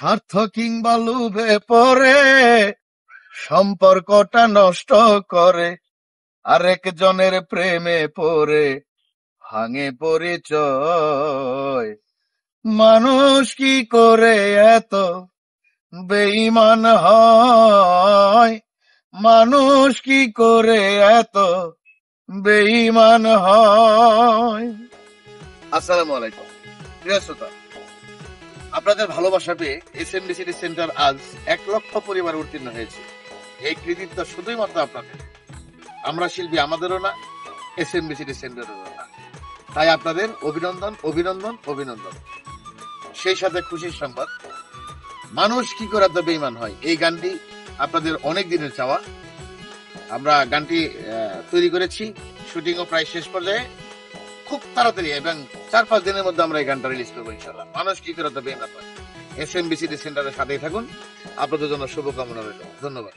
স্বার্থ কিংবা লোভে পড়ে সম্পর্কটা নষ্ট করে, আরেকজনের প্রেমে পড়ে ভাঙে পরিচয়। মানুষ কি করে এত বেঈমান হয়, মানুষ কি করে এত বেঈমান হয়। আসসালামু আলাইকুম প্রিয় শ্রোতা, আপনাদের ভালোবাসা পেয়ে এসএমবি সিটি সেন্টার আজ 1,00,000 পরিবার উত্তীর্ণ হয়েছে। এই কৃতিত্ব শুধুই মাত্র আপনাদের। আমরা শিল্পী আমাদেরও না, এসএমবি সিটি সেন্টারেরও না। তাই আপনাদের অভিনন্দন, অভিনন্দন, অভিনন্দন। সেই সাথে খুশির সংবাদ, মানুষ কি করে এত বেঈমান হয়, এই গানটি আপনাদের অনেক দিনের চাওয়া। আমরা গানটি তৈরি করেছি, শুটিংও প্রায় শেষ পর্যায়ে। খুব তাড়াতাড়ি এবং 4-5 দিনের মধ্যে আমরা এই গানটা রিলিজ করবো ইনশাল্লাহ। মানুষ কি করে এত বেঈমান হয়। এসএমবি সিটি সেন্টারের সাথেই থাকুন। আপনাদের জন্য শুভকামনা রইল। ধন্যবাদ।